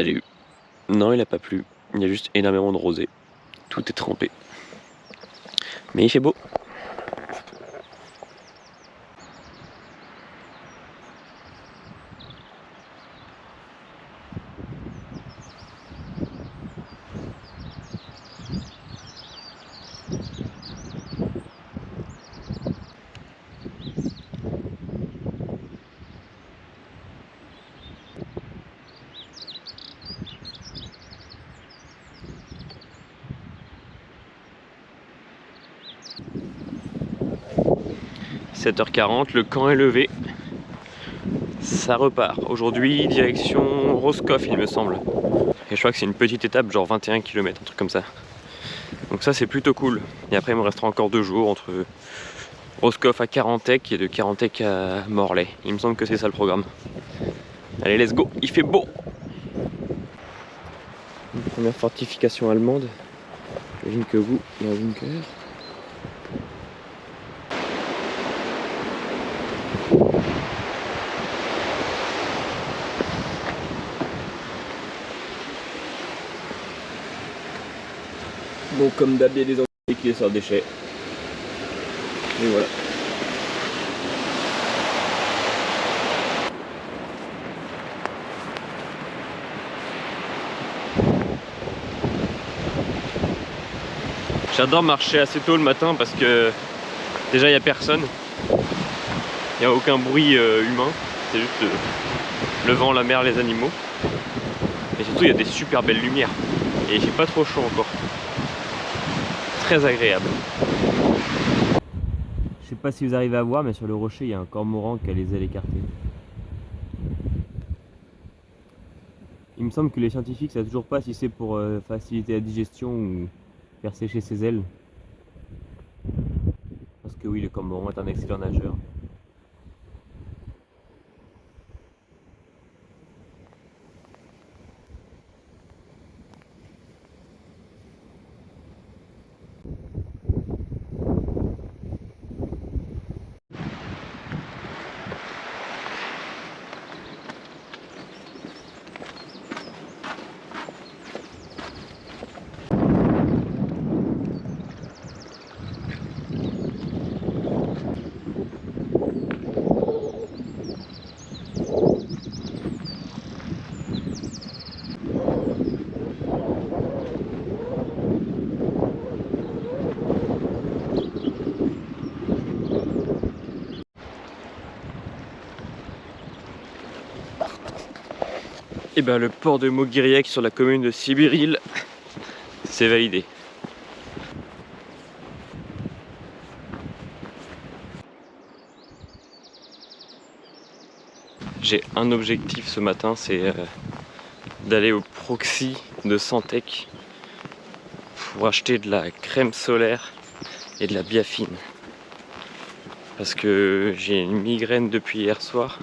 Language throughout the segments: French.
Salut. Non, il a pas plu. Il y a juste énormément de rosée. Tout est trempé. Mais il fait beau. « 7h40, le camp est levé. Ça repart. Aujourd'hui, direction Roscoff, il me semble. Et je crois que c'est une petite étape, genre 21 km, un truc comme ça. Donc ça, c'est plutôt cool. Et après, il me restera encore 2 jours entre Roscoff à Carantec et de Carantec à Morlaix. Il me semble que c'est ça le programme. Allez, let's go, il fait beau. Une première fortification allemande. J'imagine que vous, il y a un bunker. Bon, comme d'hab, il y a des employés qui laissent leurs déchets. Et voilà. J'adore marcher assez tôt le matin parce que déjà il n'y a personne. Il n'y a aucun bruit humain. C'est juste le vent, la mer, les animaux. Et surtout il y a des super belles lumières. Et il fait pas trop chaud encore. Très agréable. Je sais pas si vous arrivez à voir, mais sur le rocher il y a un cormoran qui a les ailes écartées. Il me semble que les scientifiques savent toujours pas si c'est pour faciliter la digestion ou faire sécher ses ailes. Parce que oui, le cormoran est un excellent nageur. Et ben le port de Moguiriec sur la commune de Sibiril, c'est validé. J'ai un objectif ce matin, c'est d'aller au Proxy de Santec pour acheter de la crème solaire et de la biafine. Parce que j'ai une migraine depuis hier soir.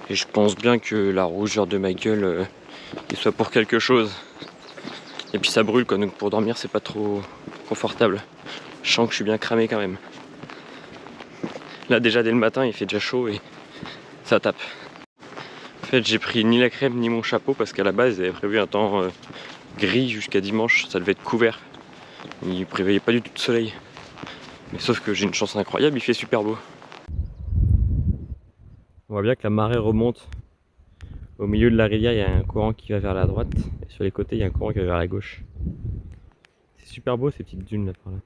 Et je pense bien que la rougeur de ma gueule il soit pour quelque chose. Et puis ça brûle quoi, donc pour dormir c'est pas trop confortable. Je sens que je suis bien cramé quand même. Là déjà dès le matin il fait déjà chaud et ça tape. En fait j'ai pris ni la crème ni mon chapeau parce qu'à la base ils avaient prévu un temps gris jusqu'à dimanche, ça devait être couvert. Il prévoyait pas du tout de soleil. Mais sauf que j'ai une chance incroyable, il fait super beau. On voit bien que la marée remonte. Au milieu de la rivière, il y a un courant qui va vers la droite. Et sur les côtés, il y a un courant qui va vers la gauche. C'est super beau ces petites dunes là par là.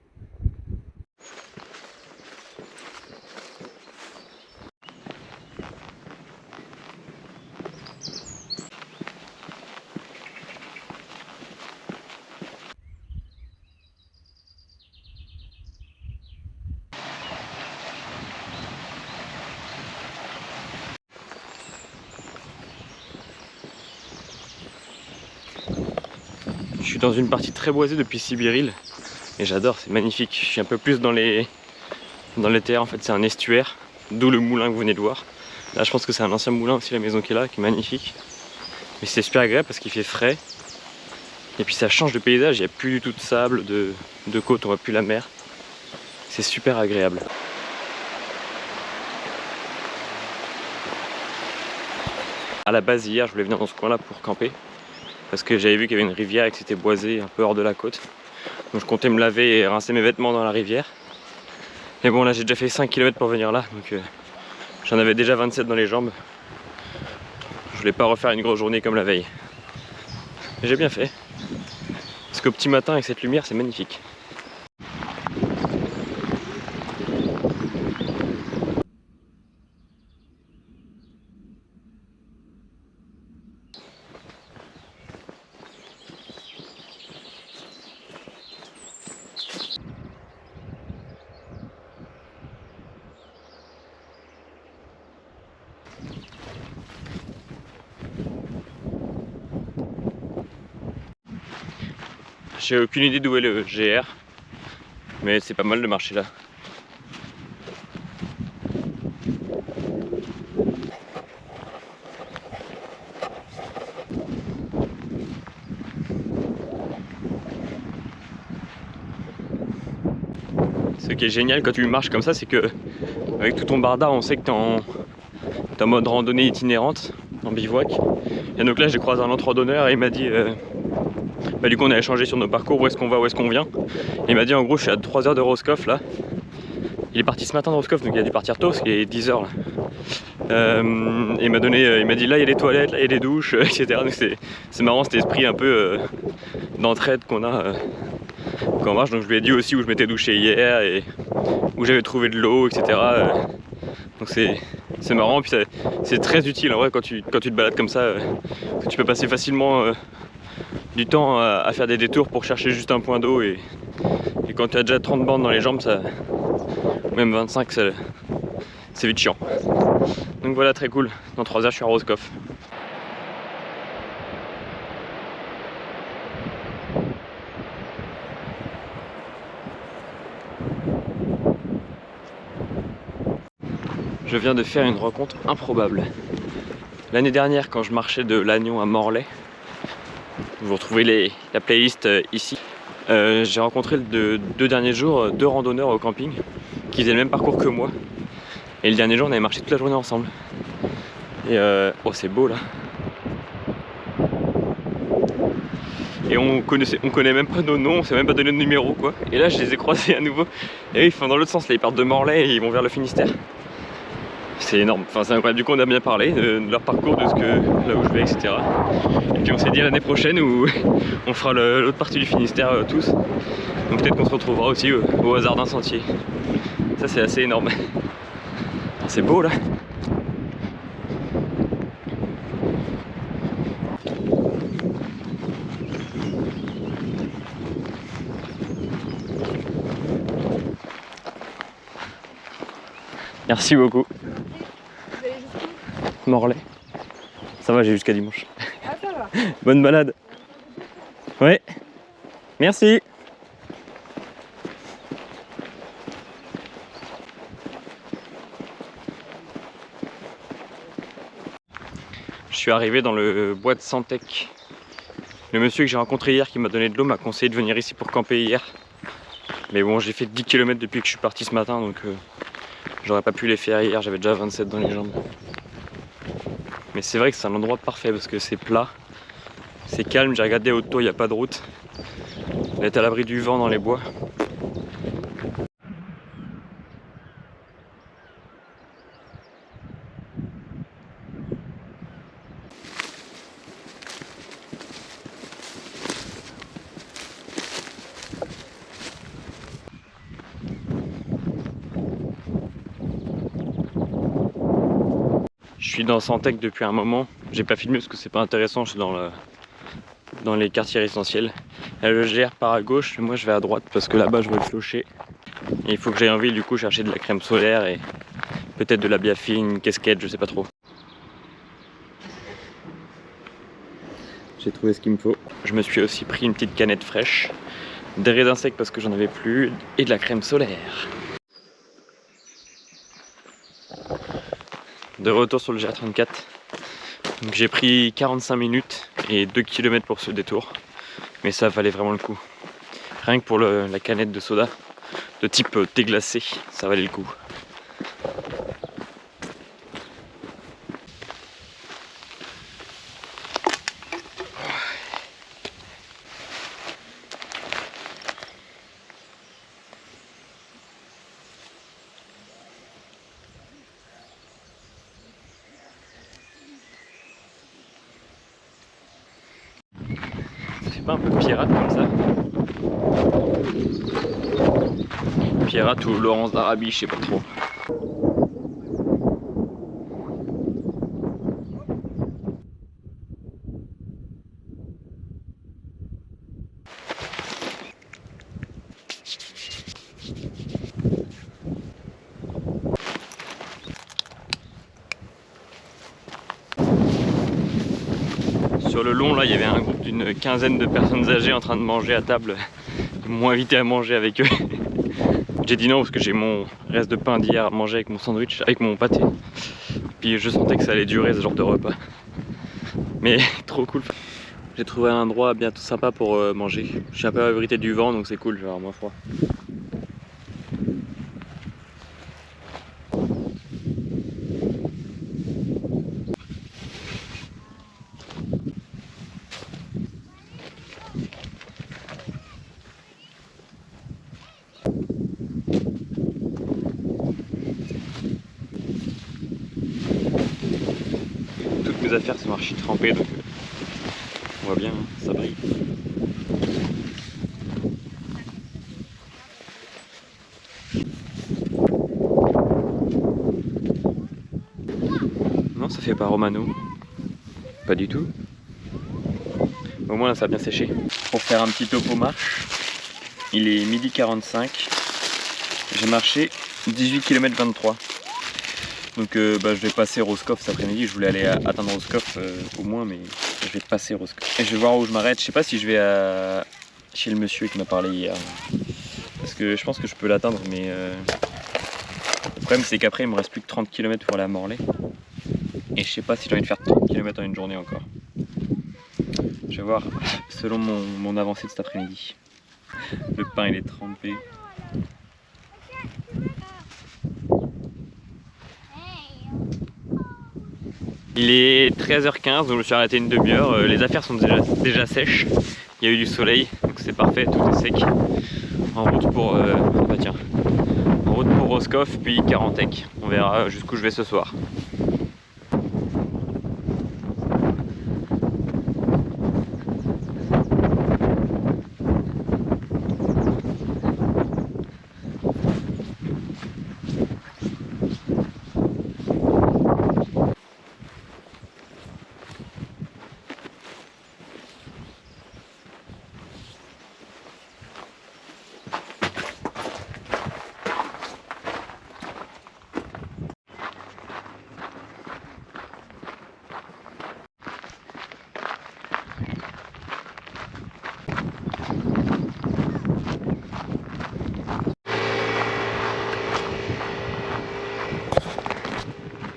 Je suis dans une partie très boisée depuis Sibiril et j'adore, c'est magnifique. Je suis un peu plus dans les terres, en fait c'est un estuaire, d'où le moulin que vous venez de voir. Là je pense que c'est un ancien moulin aussi, la maison qui est là, qui est magnifique. Mais c'est super agréable parce qu'il fait frais. Et puis ça change de paysage, il n'y a plus du tout de sable, de côte, on voit plus la mer. C'est super agréable. À la base hier je voulais venir dans ce coin là pour camper. parce que j'avais vu qu'il y avait une rivière et que c'était boisé un peu hors de la côte. Donc je comptais me laver et rincer mes vêtements dans la rivière. Mais bon, là j'ai déjà fait 5 km pour venir là, donc j'en avais déjà 27 dans les jambes. Je voulais pas refaire une grosse journée comme la veille. Mais j'ai bien fait. Parce qu'au petit matin avec cette lumière, c'est magnifique. J'ai aucune idée d'où est le GR, mais c'est pas mal de marcher là. Ce qui est génial quand tu marches comme ça, c'est que avec tout ton barda, on sait que t'es en mode randonnée itinérante, en bivouac. Et donc là, j'ai croisé un autre randonneur et il m'a dit bah du coup on a échangé sur nos parcours, où est-ce qu'on va, où est-ce qu'on vient. Et il m'a dit en gros je suis à 3 heures de Roscoff là. Il est parti ce matin de Roscoff, donc il a dû partir tôt parce qu'il est 10 h là. Et il m'a dit là il y a les toilettes, là il y a les douches, etc. Donc c'est marrant cet esprit un peu d'entraide qu'on a quand on marche. Donc je lui ai dit aussi où je m'étais douché hier et où j'avais trouvé de l'eau, etc. Donc c'est marrant, puis c'est très utile en vrai quand tu te balades comme ça. Tu peux passer facilement du temps à faire des détours pour chercher juste un point d'eau et quand tu as déjà 30 bandes dans les jambes, ça, même 25, c'est vite chiant. Donc voilà, très cool. Dans 3 heures, je suis à Roscoff. Je viens de faire une rencontre improbable. L'année dernière, quand je marchais de Lannion à Morlaix, vous retrouvez la playlist ici, j'ai rencontré deux derniers jours 2 randonneurs au camping qui faisaient le même parcours que moi. Et le dernier jour, on avait marché toute la journée ensemble. Et oh, c'est beau là. Et on connaît même pas nos noms, on s'est même pas donné de numéro quoi. Et là, je les ai croisés à nouveau. Et eux, ils font dans l'autre sens, là, ils partent de Morlaix et ils vont vers le Finistère. C'est énorme, enfin c'est incroyable. Du coup on a bien parlé de leur parcours, de là où je vais, etc. Et puis on s'est dit l'année prochaine où on fera l'autre partie du Finistère tous. Donc peut-être qu'on se retrouvera aussi au hasard d'un sentier. Ça c'est assez énorme. C'est beau là. Merci beaucoup. Vous allez jusqu'où? Morlaix. Ça va, j'ai jusqu'à dimanche. Ah ça va. Bonne balade. Ouais. Merci. Je suis arrivé dans le bois de Santec. Le monsieur que j'ai rencontré hier qui m'a donné de l'eau m'a conseillé de venir ici pour camper hier. Mais bon, j'ai fait 10 km depuis que je suis parti ce matin, donc j'aurais pas pu les faire hier, j'avais déjà 27 dans les jambes. Mais c'est vrai que c'est un endroit parfait parce que c'est plat, c'est calme, j'ai regardé autour, il n'y a pas de route. On est à l'abri du vent dans les bois. Je suis dans Santec depuis un moment, j'ai pas filmé parce que c'est pas intéressant, je suis dans les quartiers résidentiels. Le GR part à gauche, moi je vais à droite parce que là-bas je vois le clocher. Et il faut que j'aille en ville du coup chercher de la crème solaire et peut-être de la biafine, une casquette, je sais pas trop. J'ai trouvé ce qu'il me faut. Je me suis aussi pris une petite canette fraîche, des raisins secs parce que j'en avais plus et de la crème solaire. De retour sur le GR34. Donc j'ai pris 45 minutes et 2 km pour ce détour. Mais ça valait vraiment le coup. Rien que pour la canette de soda de type thé glacé, ça valait le coup. pas un peu pirate comme ça? Pirate ou Laurence d'Arabie, je sais pas trop. Sur le long, là, il y avait un groupe d'une quinzaine de personnes âgées en train de manger à table. Ils m'ont invité à manger avec eux. J'ai dit non parce que j'ai mon reste de pain d'hier à manger avec mon sandwich, avec mon pâté. Puis je sentais que ça allait durer ce genre de repas. Mais trop cool. J'ai trouvé un endroit bien tout sympa pour manger. Je suis un peu à l'abri du vent donc c'est cool, je vais avoir moins froid. Toutes mes affaires sont archi trempées donc on voit bien, hein, ça brille. Non, ça fait pas Romano. Pas du tout. Au moins là ça a bien séché. Pour faire un petit topo marche, il est 12h45. J'ai marché 18 km 23. Donc je vais passer Roscoff cet après-midi. Je voulais aller atteindre Roscoff au moins, mais je vais passer Roscoff. Et je vais voir où je m'arrête. Je sais pas si je vais chez le monsieur qui m'a parlé hier. Parce que je pense que je peux l'atteindre, mais le problème c'est qu'après il me reste plus que 30 km pour aller à Morlaix. Et je sais pas si j'ai envie de faire 30 km en une journée encore. Je vais voir selon mon avancée de cet après-midi. Le pain il est trempé. Il est 13h15 donc je me suis arrêté une demi-heure. Les affaires sont déjà sèches. Il y a eu du soleil donc c'est parfait, tout est sec. En route pour en route pour Roscoff puis Carantec. On verra jusqu'où je vais ce soir.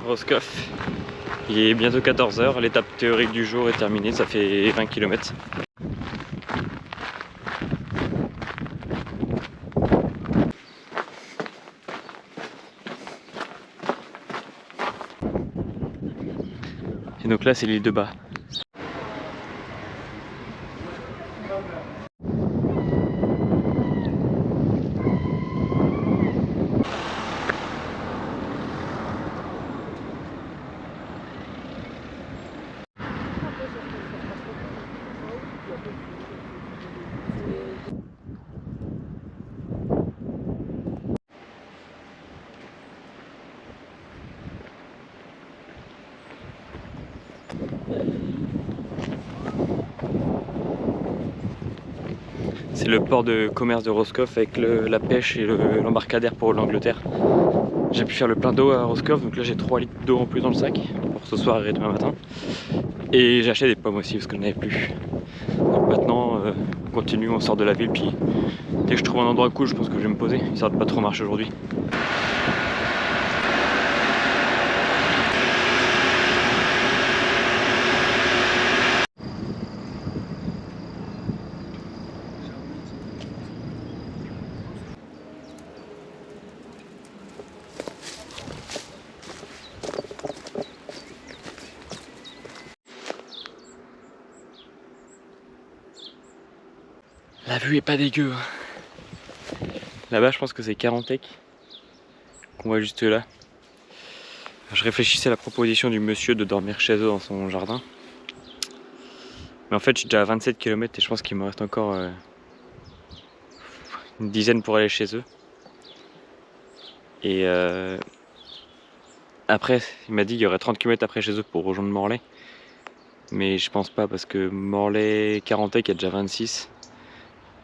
Roscoff, il est bientôt 14h, l'étape théorique du jour est terminée, ça fait 20 km. Et donc là c'est l'île de Bas. C'est le port de commerce de Roscoff avec la pêche et l'embarcadère pour l'Angleterre. J'ai pu faire le plein d'eau à Roscoff, donc là j'ai 3 litres d'eau en plus dans le sac pour ce soir et demain matin. Et j'ai acheté des pommes aussi parce que je n'en avais plus. Donc maintenant on continue, on sort de la ville, puis dès que je trouve un endroit cool je pense que je vais me poser, histoire de pas trop marcher aujourd'hui. La vue est pas dégueu. Là-bas, je pense que c'est Carantec qu'on voit juste là. Je réfléchissais à la proposition du monsieur de dormir chez eux dans son jardin. Mais en fait, je suis déjà à 27 km et je pense qu'il me reste encore une dizaine pour aller chez eux. Et après, il m'a dit qu'il y aurait 30 km après chez eux pour rejoindre Morlaix. Mais je pense pas parce que Morlaix, Carantec, il y a déjà 26.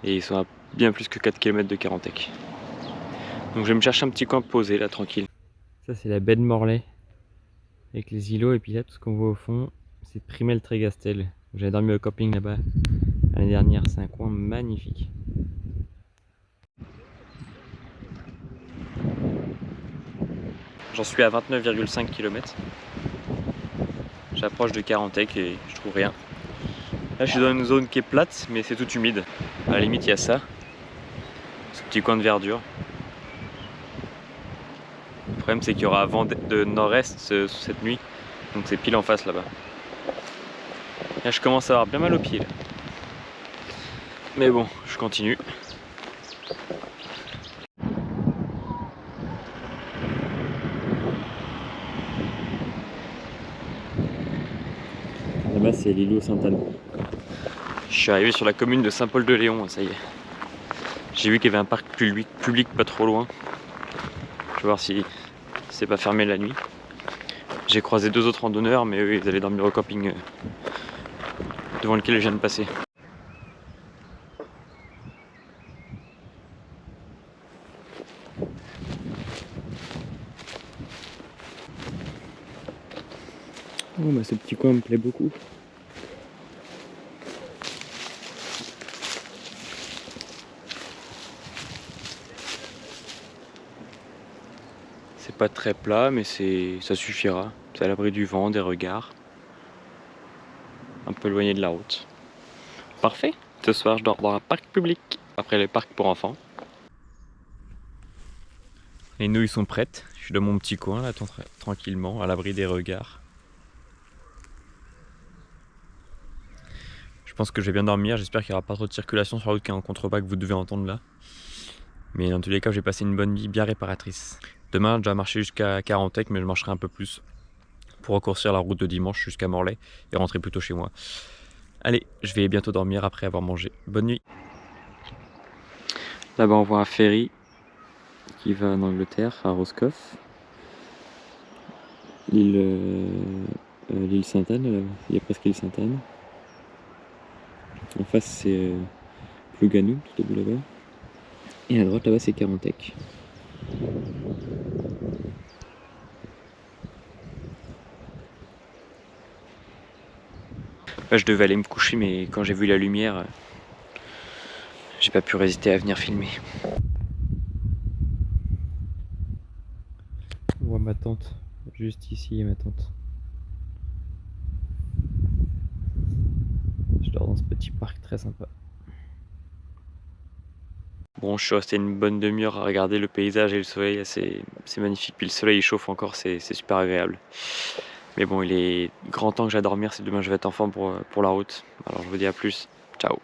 Et ils sont à bien plus que 4 km de Carantec. Donc je vais me chercher un petit coin posé là, tranquille. Ça c'est la baie de Morlaix. Avec les îlots et puis là tout ce qu'on voit au fond, c'est Primel-Trégastel. J'avais dormi au camping là-bas l'année dernière, c'est un coin magnifique. J'en suis à 29,5 km. J'approche de Carantec et je trouve rien. Là je suis dans une zone qui est plate mais c'est tout humide. À la limite il y a ça. Ce petit coin de verdure. Le problème c'est qu'il y aura un vent de nord-est cette nuit. Donc c'est pile en face là-bas. Là je commence à avoir bien mal aux pieds là. Mais bon, je continue. Là-bas c'est l'îlot Sainte-Anne. Je suis arrivé sur la commune de Saint-Paul-de-Léon, ça y est. J'ai vu qu'il y avait un parc public pas trop loin. Je vais voir si c'est pas fermé la nuit. J'ai croisé 2 autres randonneurs, mais eux ils allaient dormir au camping devant lequel je viens de passer. Oh bah ce petit coin me plaît beaucoup. C'est pas très plat mais ça suffira. C'est à l'abri du vent, des regards. Un peu éloigné de la route. Parfait. Ce soir je dors dans un parc public. Après les parcs pour enfants. Les nouilles sont prêtes. Je suis dans mon petit coin là tranquillement, à l'abri des regards. Je pense que je vais bien dormir, j'espère qu'il n'y aura pas trop de circulation sur la route qui est en contrebas que vous devez entendre là. Mais dans tous les cas, j'ai passé une bonne nuit bien réparatrice. Demain, je dois marcher jusqu'à Carantec, mais je marcherai un peu plus pour raccourcir la route de dimanche jusqu'à Morlaix et rentrer plus tôt chez moi. Allez, je vais bientôt dormir après avoir mangé. Bonne nuit. Là-bas, on voit un ferry qui va en Angleterre, à Roscoff. L'île Sainte-Anne, il y a presque l'île Sainte-Anne. En face, c'est Plougasnou, tout au bout là-bas. Et à droite, là-bas, c'est Carantec. Là, je devais aller me coucher, mais quand j'ai vu la lumière, j'ai pas pu résister à venir filmer. On voit ma tente, juste ici, ma tente. Je dors dans ce petit parc très sympa. Bon, je suis resté une bonne demi-heure à regarder le paysage et le soleil, c'est magnifique. Puis le soleil il chauffe encore, c'est super agréable. Mais bon, il est grand temps que j'aille dormir, si demain je vais être en forme pour la route. Alors je vous dis à plus, ciao.